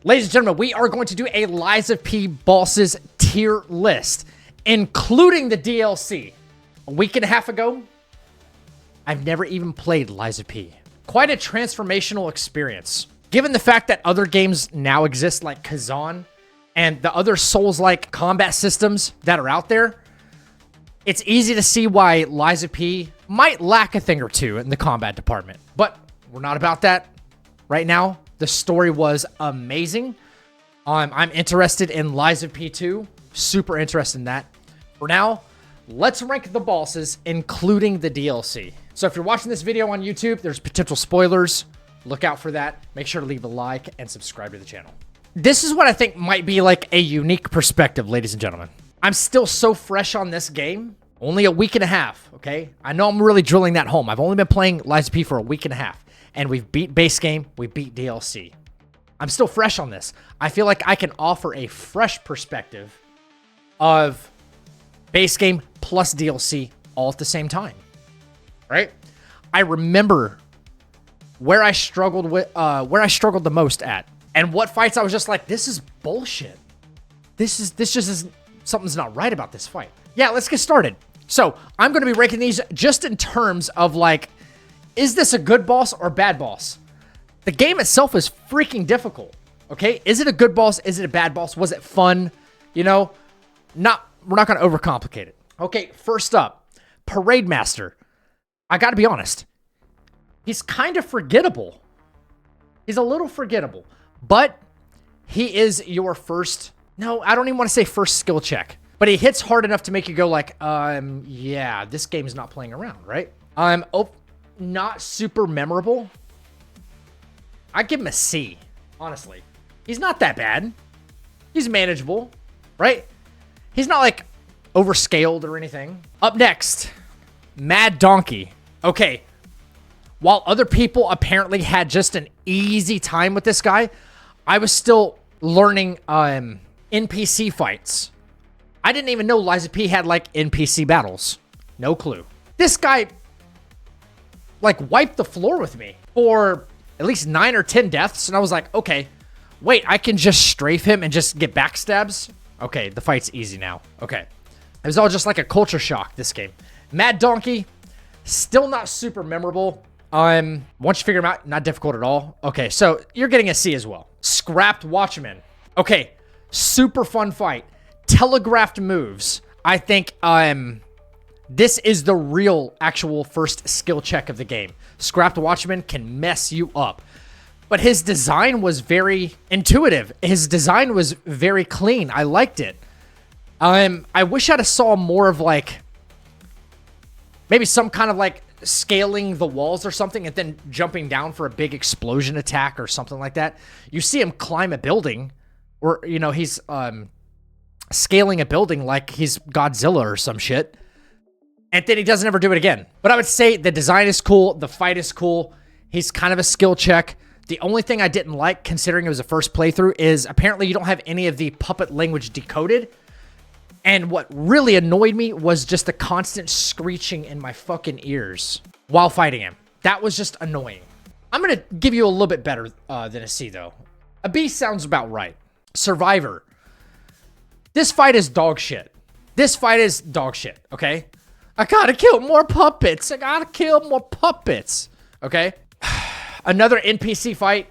Ladies and gentlemen, we are going to do a Lies of P bosses tier list, including the DLC. A week and a half ago, I've never even played Lies of P. Quite a transformational experience. Given the fact that other games now exist like Kazan and the other Souls-like combat systems that are out there, it's easy to see why Lies of P might lack a thing or two in the combat department. But we're not about that right now. The story was amazing. I'm interested in Lies of P2. Super interested in that. For now, let's rank the bosses, including the DLC. So if you're watching this video on YouTube, there's potential spoilers. Look out for that. Make sure to leave a like and subscribe to the channel. This is what I think might be like a unique perspective, ladies and gentlemen. I'm still so fresh on this game. Only a week and a half, okay? I know I'm really drilling that home. I've only been playing Lies of P for a week and a half. And we've beat base game, we beat DLC. I'm still fresh on this. I feel like I can offer a fresh perspective of base game plus DLC all at the same time, right? I remember where I struggled the most at, and what fights I was just like, this is bullshit. This just is something's not right about this fight. Yeah, let's get started. So I'm going to be ranking these just in terms of like, is this a good boss or bad boss? The game itself is freaking difficult, okay? Is it a good boss? Is it a bad boss? Was it fun? You know, we're not going to overcomplicate it. Okay, first up, Parade Master. I got to be honest. He's kind of forgettable. He's a little forgettable, but he is your first, no, I don't even want to say first skill check, but he hits hard enough to make you go like, yeah, this game is not playing around, right? Not super memorable. I'd give him a C, honestly. He's not that bad. He's manageable, right? He's not like overscaled or anything. Up next, Mad Donkey. Okay, while other people apparently had just an easy time with this guy, I was still learning NPC fights. I didn't even know Lies of P had like NPC battles. No clue. This guy like wiped the floor with me for at least 9 or 10 deaths. And I was like, okay, wait, I can just strafe him and just get backstabs. Okay, the fight's easy now. Okay. It was all just like a culture shock, this game. Mad Donkey, still not super memorable. Once you figure him out, not difficult at all. Okay, so you're getting a C as well. Scrapped Watchman. Okay, super fun fight. Telegraphed moves. I think, this is the real actual first skill check of the game. Scrapped Watchman can mess you up. But his design was very intuitive. His design was very clean. I liked it. I wish I'd have saw more of like, maybe some kind of like scaling the walls or something and then jumping down for a big explosion attack or something like that. You see him climb a building, or, you know, he's scaling a building like he's Godzilla or some shit. And then he doesn't ever do it again. But I would say the design is cool. The fight is cool. He's kind of a skill check. The only thing I didn't like, considering it was a first playthrough, is apparently you don't have any of the puppet language decoded. And what really annoyed me was just the constant screeching in my fucking ears while fighting him. That was just annoying. I'm going to give you a little bit better than a C, though. A B sounds about right. Survivor. This fight is dog shit. This fight is dog shit, okay? I gotta kill more puppets. I gotta kill more puppets. Okay? Another NPC fight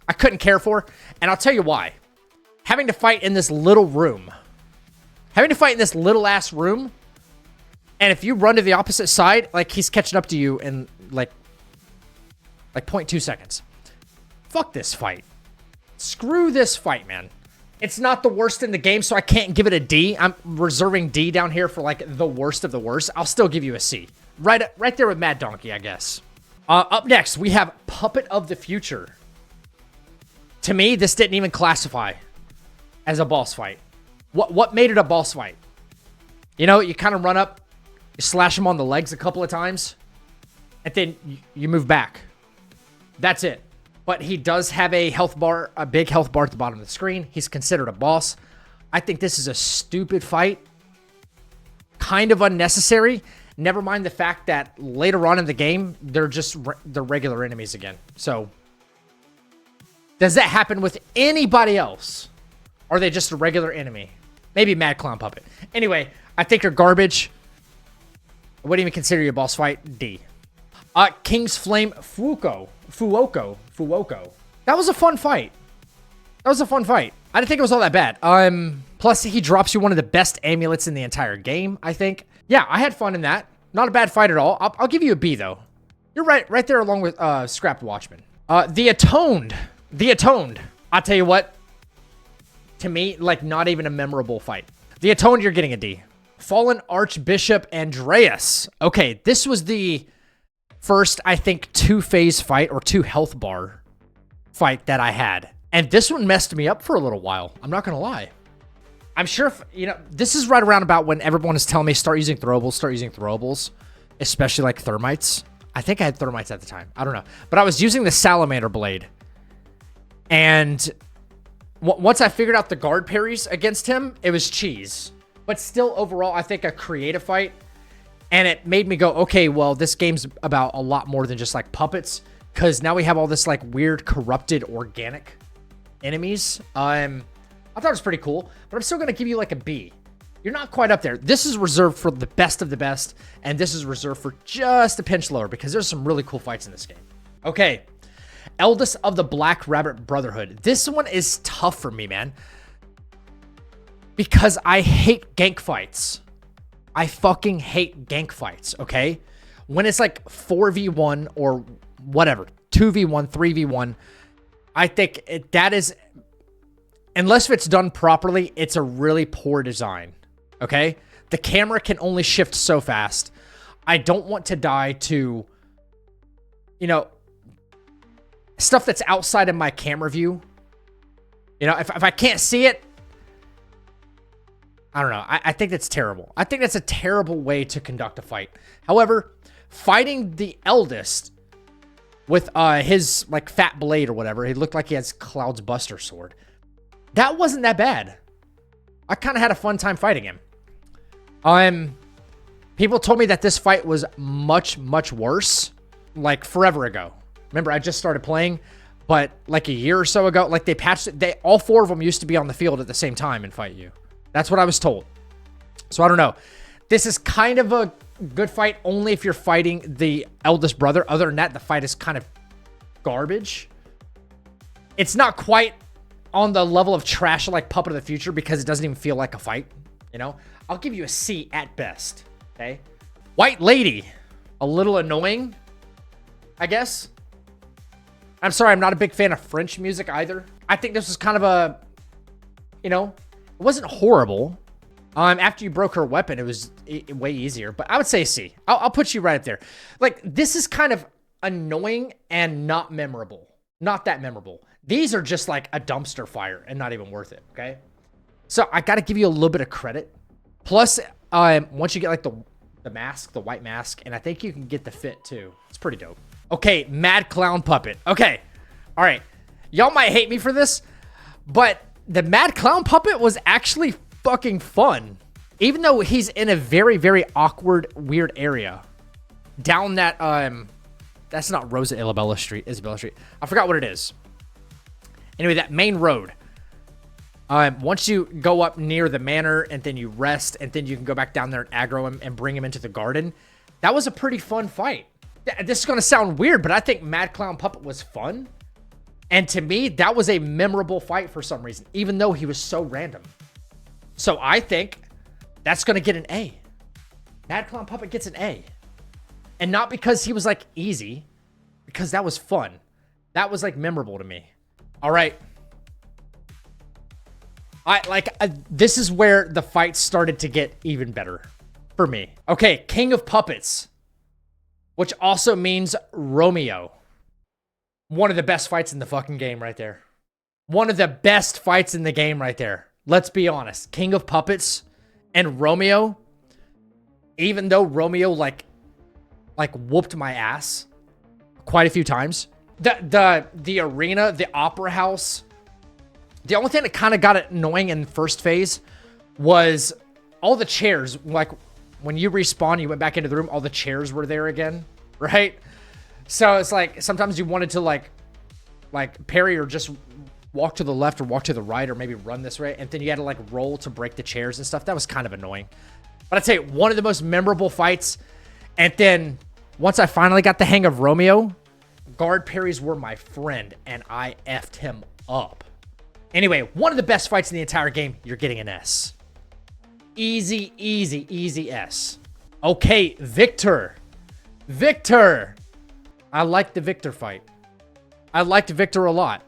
I couldn't care for. And I'll tell you why. Having to fight in this little room. Having to fight in this little ass room. And if you run to the opposite side, like he's catching up to you in like 0.2 seconds. Fuck this fight. Screw this fight, man. It's not the worst in the game, so I can't give it a D. I'm reserving D down here for like the worst of the worst. I'll still give you a C. Right there with Mad Donkey, I guess. Up next, we have Puppet of the Future. To me, this didn't even classify as a boss fight. What made it a boss fight? You know, you kind of run up, you slash him on the legs a couple of times, and then you move back. That's it. But he does have a health bar, a big health bar at the bottom of the screen. He's considered a boss. I think this is a stupid fight. Kind of unnecessary. Never mind the fact that later on in the game, they're regular enemies again. So Does that happen with anybody else? Or are they just a regular enemy? Maybe Mad Clown Puppet. Anyway, I think you're garbage. I wouldn't even consider your boss fight. D. King's Flame Fuoko. That was a fun fight. I didn't think it was all that bad. Plus he drops you one of the best amulets in the entire game, I think. Yeah, I had fun in that. Not a bad fight at all. I'll give you a B though. You're right there along with Scrapped Watchman. The Atoned. I'll tell you what. To me, like, not even a memorable fight. The Atoned, you're getting a D. Fallen Archbishop Andreas. Okay, this was the first, I think, 2-phase fight or 2 health bar fight that I had. And this one messed me up for a little while. I'm not going to lie. I'm sure, if, you know, this is right around about when everyone is telling me start using throwables, especially like thermites. I think I had thermites at the time. I don't know. But I was using the salamander blade. And once I figured out the guard parries against him, it was cheese. But still, overall, I think a creative fight. And it made me go, okay, well, this game's about a lot more than just like puppets. Because now we have all this like weird, corrupted, organic enemies. I thought it was pretty cool. But I'm still going to give you like a B. You're not quite up there. This is reserved for the best of the best. And this is reserved for just a pinch lower. Because there's some really cool fights in this game. Okay. Eldest of the Black Rabbit Brotherhood. This one is tough for me, man. Because I hate gank fights. I fucking hate gank fights, okay? When it's like 4v1 or whatever, 2v1, 3v1, I think that is, unless it's done properly, it's a really poor design, okay? The camera can only shift so fast. I don't want to die to, you know, stuff that's outside of my camera view. You know, if I can't see it, I don't know. I think that's terrible. I think that's a terrible way to conduct a fight. However, fighting the eldest with his like fat blade or whatever, he looked like he has Cloud's Buster sword. That wasn't that bad. I kind of had a fun time fighting him. People told me that this fight was much, much worse, like forever ago. Remember, I just started playing, but like a year or so ago, like they patched it. All 4 of them used to be on the field at the same time and fight you. That's what I was told. So I don't know. This is kind of a good fight only if you're fighting the eldest brother. Other than that, the fight is kind of garbage. It's not quite on the level of trash like Puppet of the Future because it doesn't even feel like a fight. You know, I'll give you a C at best. Okay. White Lady. A little annoying, I guess. I'm sorry. I'm not a big fan of French music either. I think this was kind of a, you know, it wasn't horrible. After you broke her weapon, it was way easier. But I would say C. I'll put you right up there. Like, this is kind of annoying and not memorable. Not that memorable. These are just like a dumpster fire and not even worth it, okay? So I got to give you a little bit of credit. Plus, once you get like the mask, the white mask, and I think you can get the fit too. It's pretty dope. Okay, Mad Clown Puppet. Okay, all right. Y'all might hate me for this, but the Mad Clown Puppet was actually fucking fun. Even though he's in a very, very awkward, weird area. Down that, that's not Rosa Isabella Street. I forgot what it is. Anyway, that main road. Once you go up near the manor and then you rest and then you can go back down there and aggro him and bring him into the garden. That was a pretty fun fight. This is going to sound weird, but I think Mad Clown Puppet was fun. And to me, that was a memorable fight for some reason, even though he was so random. So I think that's going to get an A. Mad Clown Puppet gets an A. And not because he was like easy, because that was fun. That was like memorable to me. All right. This is where the fight started to get even better for me. Okay, King of Puppets, which also means Romeo. One of the best fights in the fucking game right there. One of the best fights in the game right there. Let's be honest. King of Puppets and Romeo, even though Romeo like whooped my ass quite a few times. The arena, the opera house, the only thing that kind of got it annoying in first phase was all the chairs. Like when you respawn, you went back into the room, all the chairs were there again, right? So it's like sometimes you wanted to like parry or just walk to the left or walk to the right or maybe run this way. And then you had to like roll to break the chairs and stuff. That was kind of annoying. But I'd say one of the most memorable fights. And then once I finally got the hang of Romeo, guard parries were my friend and I effed him up. Anyway, one of the best fights in the entire game. You're getting an S. Easy, easy, easy S. Okay, Victor. Victor. I like the Victor fight. I liked Victor a lot.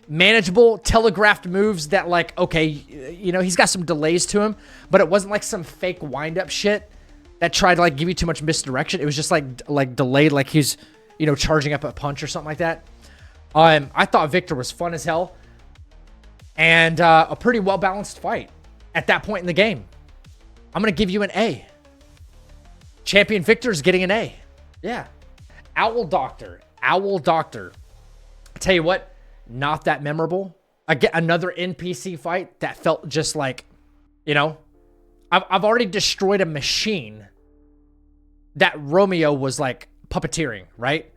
Manageable, telegraphed moves that like, okay, you know, he's got some delays to him, but it wasn't like some fake wind-up shit that tried to like give you too much misdirection. It was just like delayed, like he's, you know, charging up a punch or something like that. I thought Victor was fun as hell. And a pretty well-balanced fight at that point in the game. I'm going to give you an A. Champion Victor's getting an A. Yeah. Owl Doctor. Owl Doctor. I tell you what, not that memorable. I get another NPC fight that felt just like, you know, I've already destroyed a machine that Romeo was like puppeteering, right?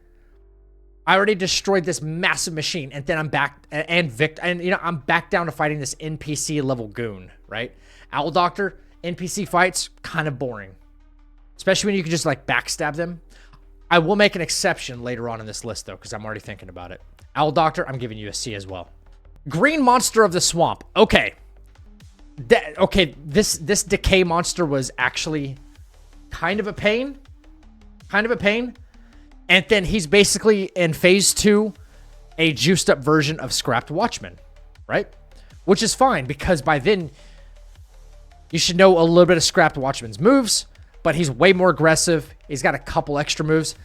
I already destroyed this massive machine, and then I'm back, and Victor, and you know, I'm back down to fighting this NPC level goon, right? Owl Doctor, NPC fights, kind of boring. Especially when you can just like backstab them. I will make an exception later on in this list though, because I'm already thinking about it. Owl Doctor, I'm giving you a C as well. Green Monster of the Swamp. Okay. This decay monster was actually kind of a pain. Kind of a pain. And then he's basically in phase 2, a juiced up version of Scrapped Watchman, right? Which is fine because by then you should know a little bit of Scrapped Watchman's moves, but he's way more aggressive. He's got a couple extra moves.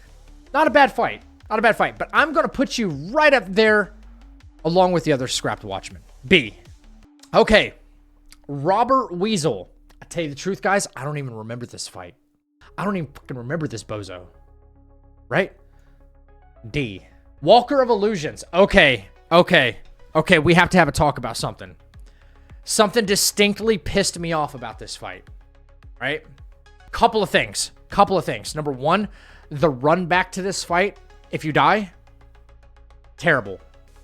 Not a bad fight. Not a bad fight, but I'm going to put you right up there along with the other Scrapped Watchmen. B. Okay. Robert Weasel. I tell you the truth, guys, I don't even remember this fight. I don't even fucking remember this bozo. Right? D. Walker of Illusions. Okay. We have to have a talk about something. Something distinctly pissed me off about this fight. Right? Couple of things. Number one, the run back to this fight, if you die, terrible.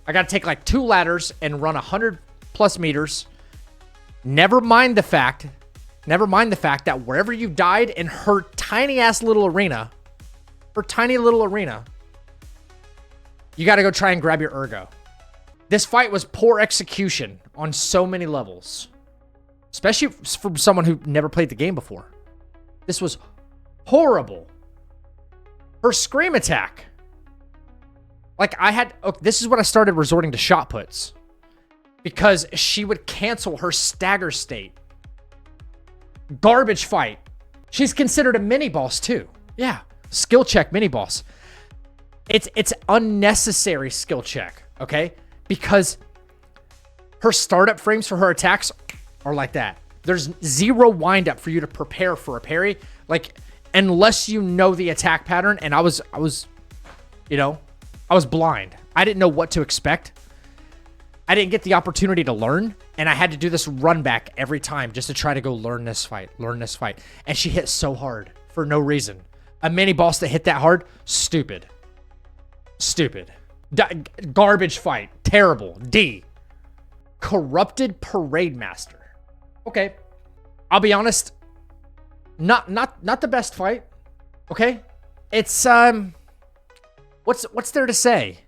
I got to take like 2 ladders and run 100 plus meters. Never mind the fact that wherever you died in her tiny ass little arena, you got to go try and grab your ergo. This fight was poor execution on so many levels, especially from someone who never played the game before. This was horrible. Her scream attack. Like this is when I started resorting to shot puts because she would cancel her stagger state. Garbage fight. She's considered a mini boss too. Yeah. Skill check mini boss. It's unnecessary skill check, okay? Because her startup frames for her attacks are like that. There's 0 wind up for you to prepare for a parry, like unless you know the attack pattern. And I was blind. I didn't know what to expect. I didn't get the opportunity to learn, and I had to do this run back every time just to try to go learn this fight. And she hit so hard for no reason. A mini boss that hit that hard, stupid. Garbage fight, terrible. D. Corrupted Parade Master. Okay, I'll be honest. Not the best fight. Okay, it's what's there to say?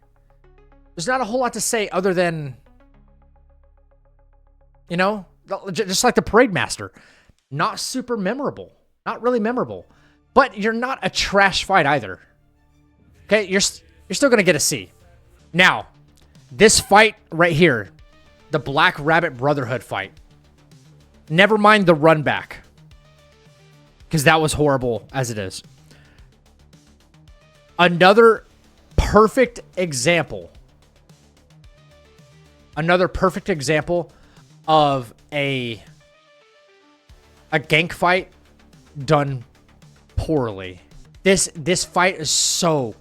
There's not a whole lot to say other than, you know, just like the Parade Master, not super memorable, not really memorable, but you're not a trash fight either. Okay, you're still gonna get a C. Now, this fight right here, the Black Rabbit Brotherhood fight. Never mind the run back, because that was horrible as it is. Another perfect example of a gank fight done poorly. This fight is so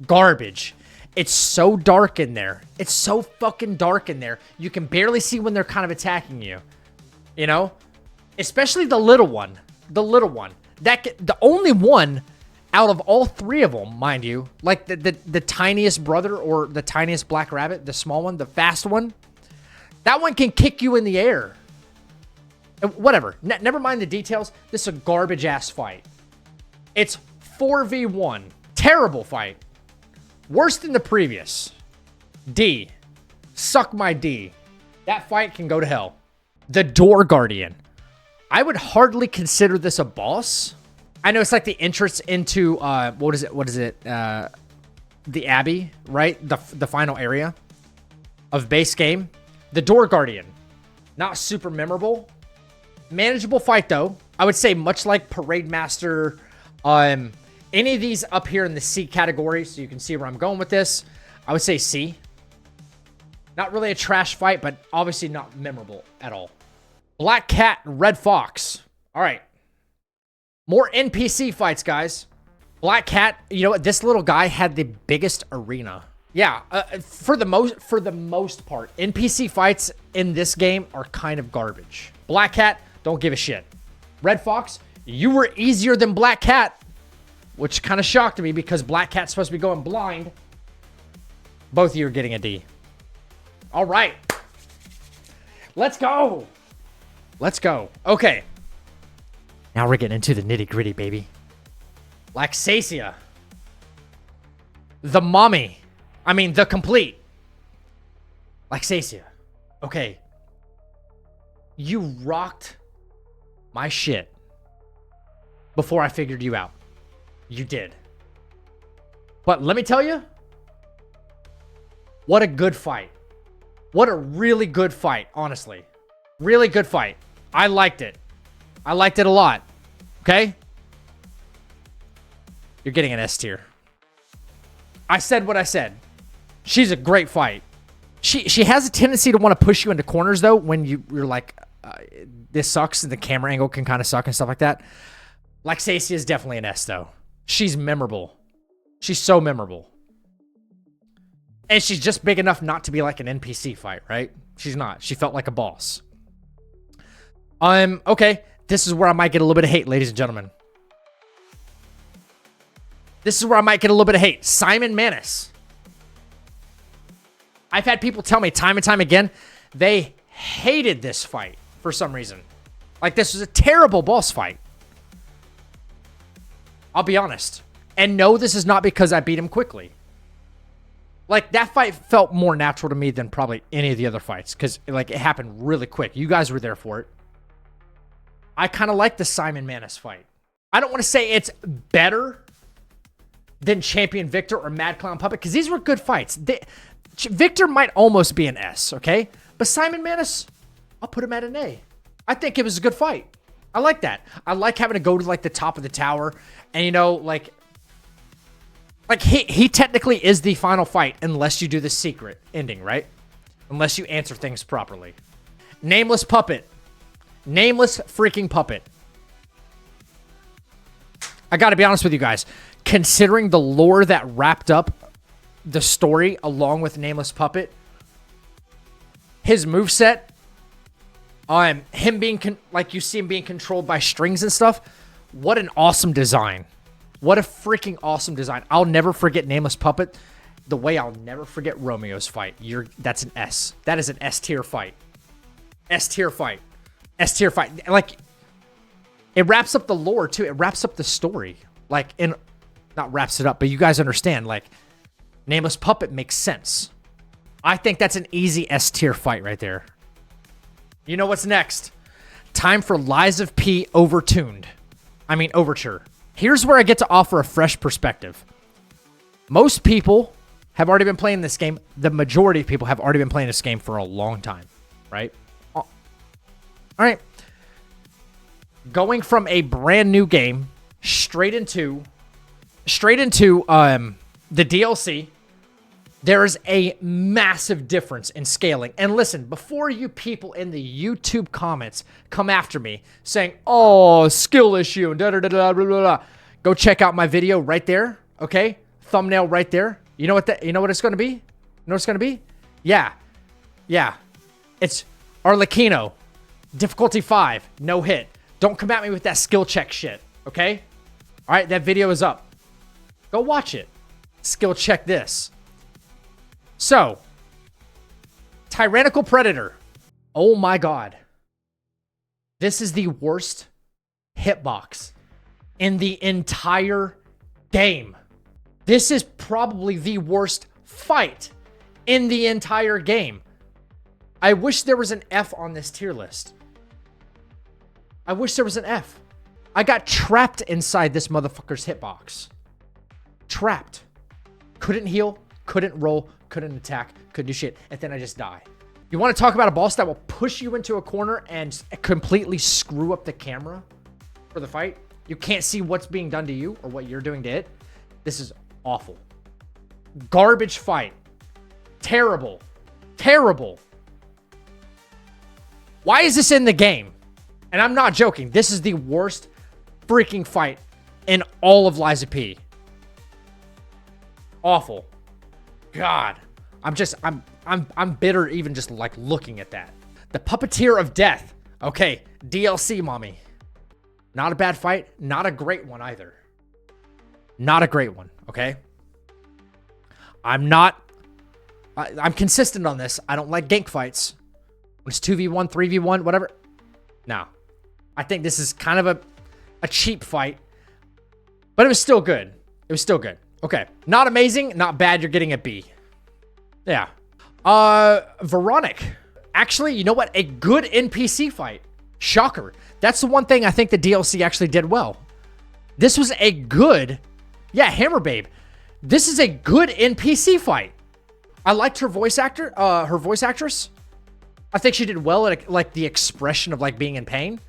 garbage. It's so dark in there. It's so fucking dark in there. You can barely see when they're kind of attacking you. You know? Especially the little one. The only one out of all 3 of them, mind you. Like the tiniest brother or the tiniest black rabbit, the small one, the fast one. That one can kick you in the air. Whatever. Never mind the details. This is a garbage-ass fight. It's 4v1. Terrible fight. Worse than the previous. D. Suck my D. That fight can go to hell. The Door Guardian. I would hardly consider this a boss. I know it's like the entrance into, what is it? The Abbey, right? The final area of base game. The Door Guardian. Not super memorable. Manageable fight, though. I would say much like Parade Master, any of these up here in the C category, so you can see where I'm going with this. I would say C. Not really a trash fight, but obviously not memorable at all. Black Cat, Red Fox. All right. More NPC fights, guys. Black Cat, you know what? This little guy had the biggest arena. Yeah, for the most part, NPC fights in this game are kind of garbage. Black Cat, don't give a shit. Red Fox, you were easier than Black Cat, which kind of shocked me because Black Cat's supposed to be going blind. Both of you are getting a D. All right. Let's go. Let's go. Okay. Now we're getting into the nitty-gritty, baby. Laxasia. The Mommy. I mean, The Complete. Laxasia. Okay. You rocked my shit before I figured you out. You did. But let me tell you, what a good fight. What a really good fight, honestly. Really good fight. I liked it. I liked it a lot. Okay? You're getting an S tier. I said what I said. She's a great fight. She has a tendency to want to push you into corners, though, when you're like, this sucks, and the camera angle can kind of suck and stuff like that. Laxasia is definitely an S, though. She's memorable. She's so memorable. And she's just big enough not to be like an NPC fight, right? She's not. She felt like a boss. Okay. This is where I might get a little bit of hate, ladies and gentlemen. This is where I might get a little bit of hate. Simon Manus. I've had people tell me time and time again, they hated this fight for some reason. Like, this was a terrible boss fight. I'll be honest. And no, this is not because I beat him quickly. Like, that fight felt more natural to me than probably any of the other fights. Because, like, it happened really quick. You guys were there for it. I kind of like the Simon Manus fight. I don't want to say it's better than Champion Victor or Mad Clown Puppet. Because these were good fights. Victor might almost be an S, okay? But Simon Manus, I'll put him at an A. I think it was a good fight. I like that. I like having to go to, like, the top of the tower. And, you know, like he technically is the final fight unless you do the secret ending, right? Unless you answer things properly. Nameless Puppet. Nameless freaking Puppet. I gotta be honest with you guys. Considering the lore that wrapped up the story along with Nameless Puppet, his moveset, him being, like you see him being controlled by strings and stuff, what an awesome design. What a freaking awesome design. I'll never forget Nameless Puppet the way I'll never forget Romeo's fight. That's an S. That is an S tier fight. S tier fight. S tier fight. Like, it wraps up the lore too. It wraps up the story. Like, not wraps it up, but you guys understand. Like, Nameless Puppet makes sense. I think that's an easy S tier fight right there. You know what's next? Time for Lies of P Overture. Here's where I get to offer a fresh perspective. Most people have already been playing this game. The majority of people have already been playing this game for a long time, right? All right. Going from a brand new game straight into the DLC, there is a massive difference in scaling. And listen, before you people in the YouTube comments come after me saying, oh, skill issue, and da-da-da-da, blah, blah, blah, go check out my video right there, okay? Thumbnail right there. You know what it's going to be? You know what it's going to be? Yeah. It's Arlecchino, difficulty 5, no hit. Don't come at me with that skill check shit, okay? All right, that video is up. Go watch it. Skill check this. So, Tyrannical Predator. Oh my God. This is the worst hitbox in the entire game. This is probably the worst fight in the entire game. I wish there was an F on this tier list. I wish there was an F. I got trapped inside this motherfucker's hitbox. Trapped. Couldn't heal, couldn't roll, couldn't attack, couldn't do shit, and then I just die. You want to talk about a boss that will push you into a corner and completely screw up the camera for the fight? You can't see what's being done to you or what you're doing to it. This is awful. Garbage fight. Terrible. Terrible. Why is this in the game? And I'm not joking. This is the worst freaking fight in all of Liza P. Awful. God. I'm bitter even just like looking at that. The Puppeteer of Death. Okay, DLC, mommy. Not a bad fight. Not a great one either. Not a great one, okay? I'm consistent on this. I don't like gank fights. When it's 2v1, 3v1, whatever. No. I think this is kind of a cheap fight. But it was still good. It was still good. Okay. Not amazing, not bad. You're getting a B. Yeah. Veronic. Actually, you know what? A good NPC fight. Shocker. That's the one thing I think the DLC actually did well. This was a good... Yeah, Hammer Babe. This is a good NPC fight. I liked her voice actor, her voice actress. I think she did well at like the expression of like being in pain.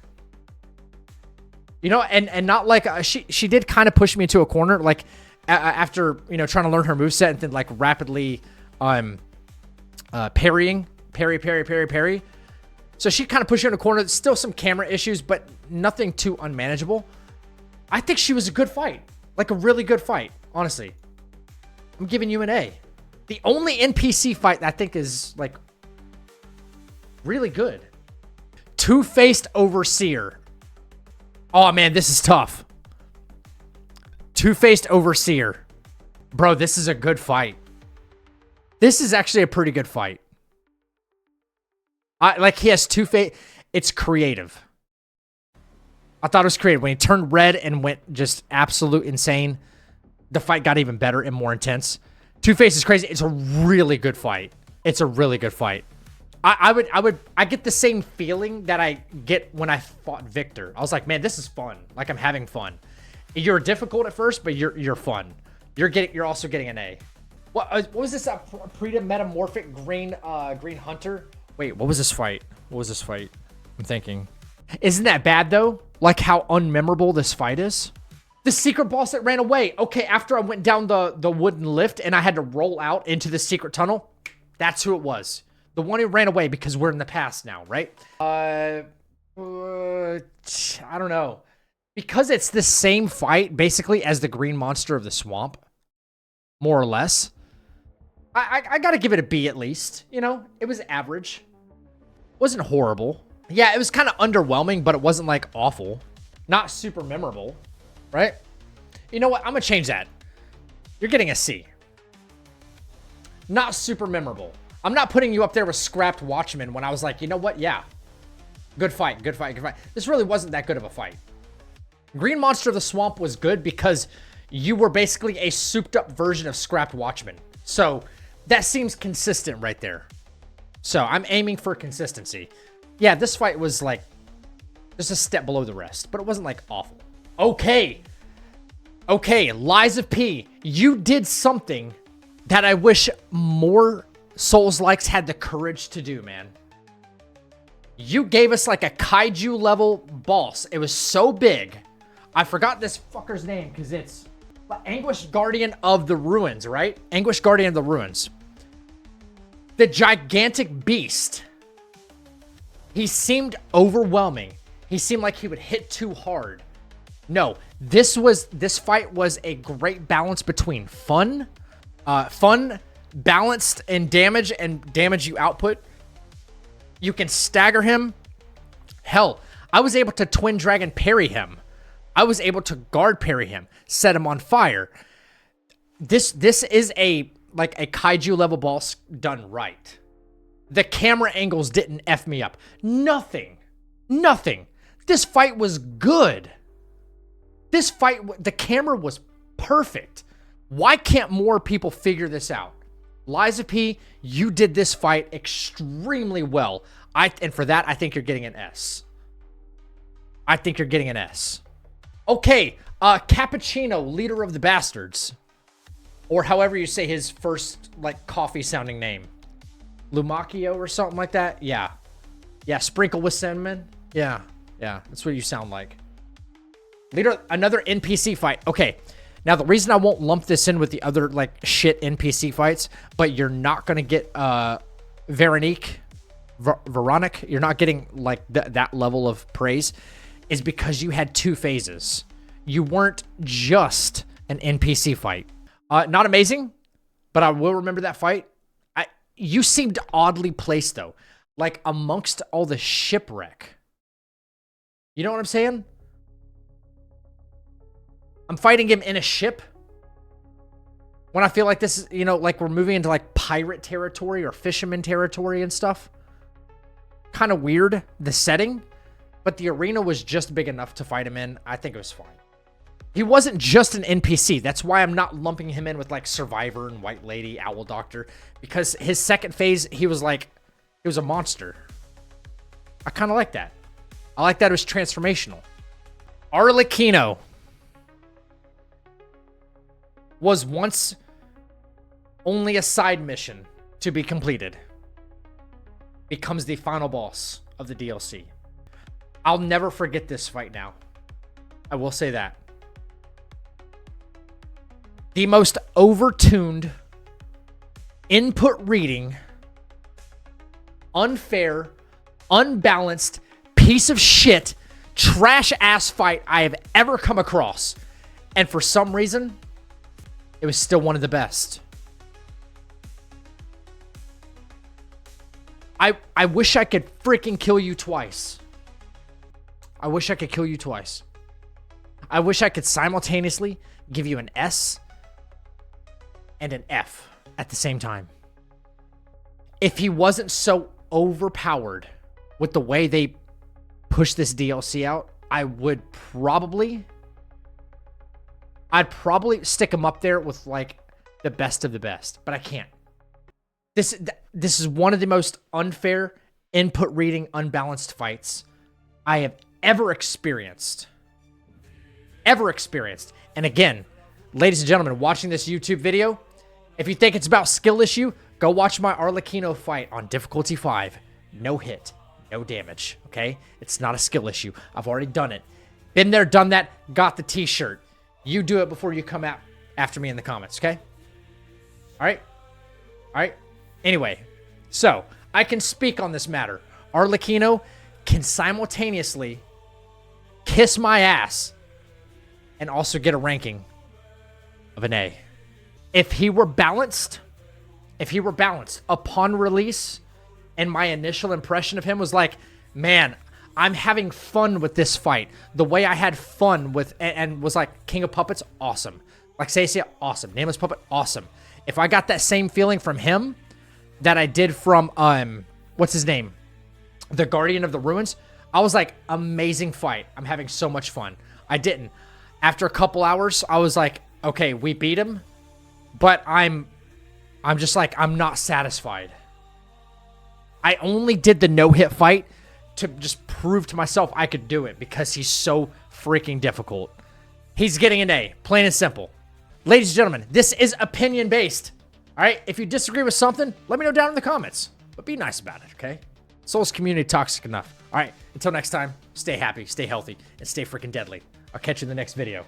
You know, and not like she did kind of push me into a corner like after, you know, trying to learn her moveset and then like rapidly parrying, parry. So she kind of pushed you in a corner. Still some camera issues, but nothing too unmanageable. I think she was a good fight. Like a really good fight, honestly. I'm giving you an A. The only NPC fight that I think is like really good. Two-Faced Overseer. Oh man, this is tough. Two-Faced Overseer. Bro, this is a good fight. This is actually a pretty good fight. Like he has two-face. It's creative. I thought it was creative. When he turned red and went just absolute insane, the fight got even better and more intense. Two-Face is crazy. It's a really good fight. It's a really good fight. I get the same feeling that I get when I fought Victor. I was like, man, this is fun. Like I'm having fun. You're difficult at first, but you're fun. You're also getting an A. What was this? Metamorphic green hunter? Wait, what was this fight? What was this fight? I'm thinking. Isn't that bad though? Like how unmemorable this fight is? The secret boss that ran away. Okay, after I went down the wooden lift and I had to roll out into the secret tunnel. That's who it was. The one who ran away because we're in the past now, right? I don't know. Because it's the same fight basically as the green monster of the swamp. More or less. I gotta give it a B at least. You know, it was average. Wasn't horrible. Yeah, it was kind of underwhelming, but it wasn't like awful. Not super memorable, right? You know what? I'm gonna change that. You're getting a C. Not super memorable. I'm not putting you up there with Scrapped Watchmen when I was like, you know what? Yeah. Good fight, good fight, good fight. This really wasn't that good of a fight. Green Monster of the Swamp was good because you were basically a souped up version of Scrapped Watchmen. So that seems consistent right there. So I'm aiming for consistency. Yeah, this fight was like just a step below the rest, but it wasn't like awful. Okay. Okay, Liza P. You did something that I wish more Souls-likes had the courage to do, man. You gave us like a kaiju level boss. It was so big. I forgot this fucker's name because it's Anguished Guardian of the Ruins, right? Anguished Guardian of the Ruins. The gigantic beast. He seemed overwhelming. He seemed like he would hit too hard. No, this fight was a great balance between fun, balanced in damage and damage you output. You can stagger him. Hell, I was able to Twin Dragon parry him. I was able to guard parry him, set him on fire. This is a kaiju level boss done right. The camera angles didn't F me up. Nothing. Nothing. This fight was good. This fight, the camera was perfect. Why can't more people figure this out? Liza P, you did this fight extremely well. And for that, I think you're getting an S. I think you're getting an S. Okay, Cappuccino, leader of the bastards. Or however you say his first, like, coffee-sounding name. Lumacchio or something like that? Yeah. Yeah, sprinkle with cinnamon? Yeah. Yeah, that's what you sound like. Leader, another NPC fight. Okay, now the reason I won't lump this in with the other, like, shit NPC fights, but you're not going to get Veronique, you're not getting, like, that level of praise, is because you had 2 phases. You weren't just an NPC fight. Not amazing, but I will remember that fight. You seemed oddly placed, though, like amongst all the shipwreck. You know what I'm saying? I'm fighting him in a ship when I feel like this is, you know, like we're moving into like pirate territory or fisherman territory and stuff. Kind of weird, the setting, but the arena was just big enough to fight him in. I think it was fine. He wasn't just an NPC. That's why I'm not lumping him in with like Survivor and White Lady, Owl Doctor, because his second phase, he was like, he was a monster. I kind of like that. I like that it was transformational. Arlecchino was once only a side mission to be completed. Becomes the final boss of the DLC. I'll never forget this fight now. I will say that. The most overtuned, input reading, unfair, unbalanced, piece of shit, trash ass fight I have ever come across. And for some reason, it was still one of the best. I wish I could freaking kill you twice. I wish I could kill you twice. I wish I could simultaneously give you an S and an F at the same time. If he wasn't so overpowered with the way they push this DLC out, I'd probably stick him up there with like the best of the best, but I can't. This is one of the most unfair, input reading, unbalanced fights I have ever experienced. And again, ladies and gentlemen, watching this YouTube video, if you think it's about skill issue, go watch my Arlecchino fight on difficulty 5. No hit, no damage, okay? It's not a skill issue. I've already done it. Been there, done that, got the t-shirt. You do it before you come out after me in the comments, okay? All right? All right? Anyway, so I can speak on this matter. Arlecchino can simultaneously kiss my ass and also get a ranking of an A. If he were balanced upon release, and my initial impression of him was like, man, I'm having fun with this fight. The way I had fun with, and was like, King of Puppets, awesome. Laxasia, awesome. Nameless Puppet, awesome. If I got that same feeling from him that I did from, what's his name? The Guardian of the Ruins, I was like, amazing fight. I'm having so much fun. I didn't. After a couple hours, I was like, okay, we beat him, but I'm just like, I'm not satisfied. I only did the no-hit fight to just prove to myself I could do it because he's so freaking difficult. He's getting an A, plain and simple. Ladies and gentlemen, this is opinion-based. All right, if you disagree with something, let me know down in the comments. But be nice about it, okay? Souls community toxic enough. All right, until next time, stay happy, stay healthy, and stay freaking deadly. I'll catch you in the next video.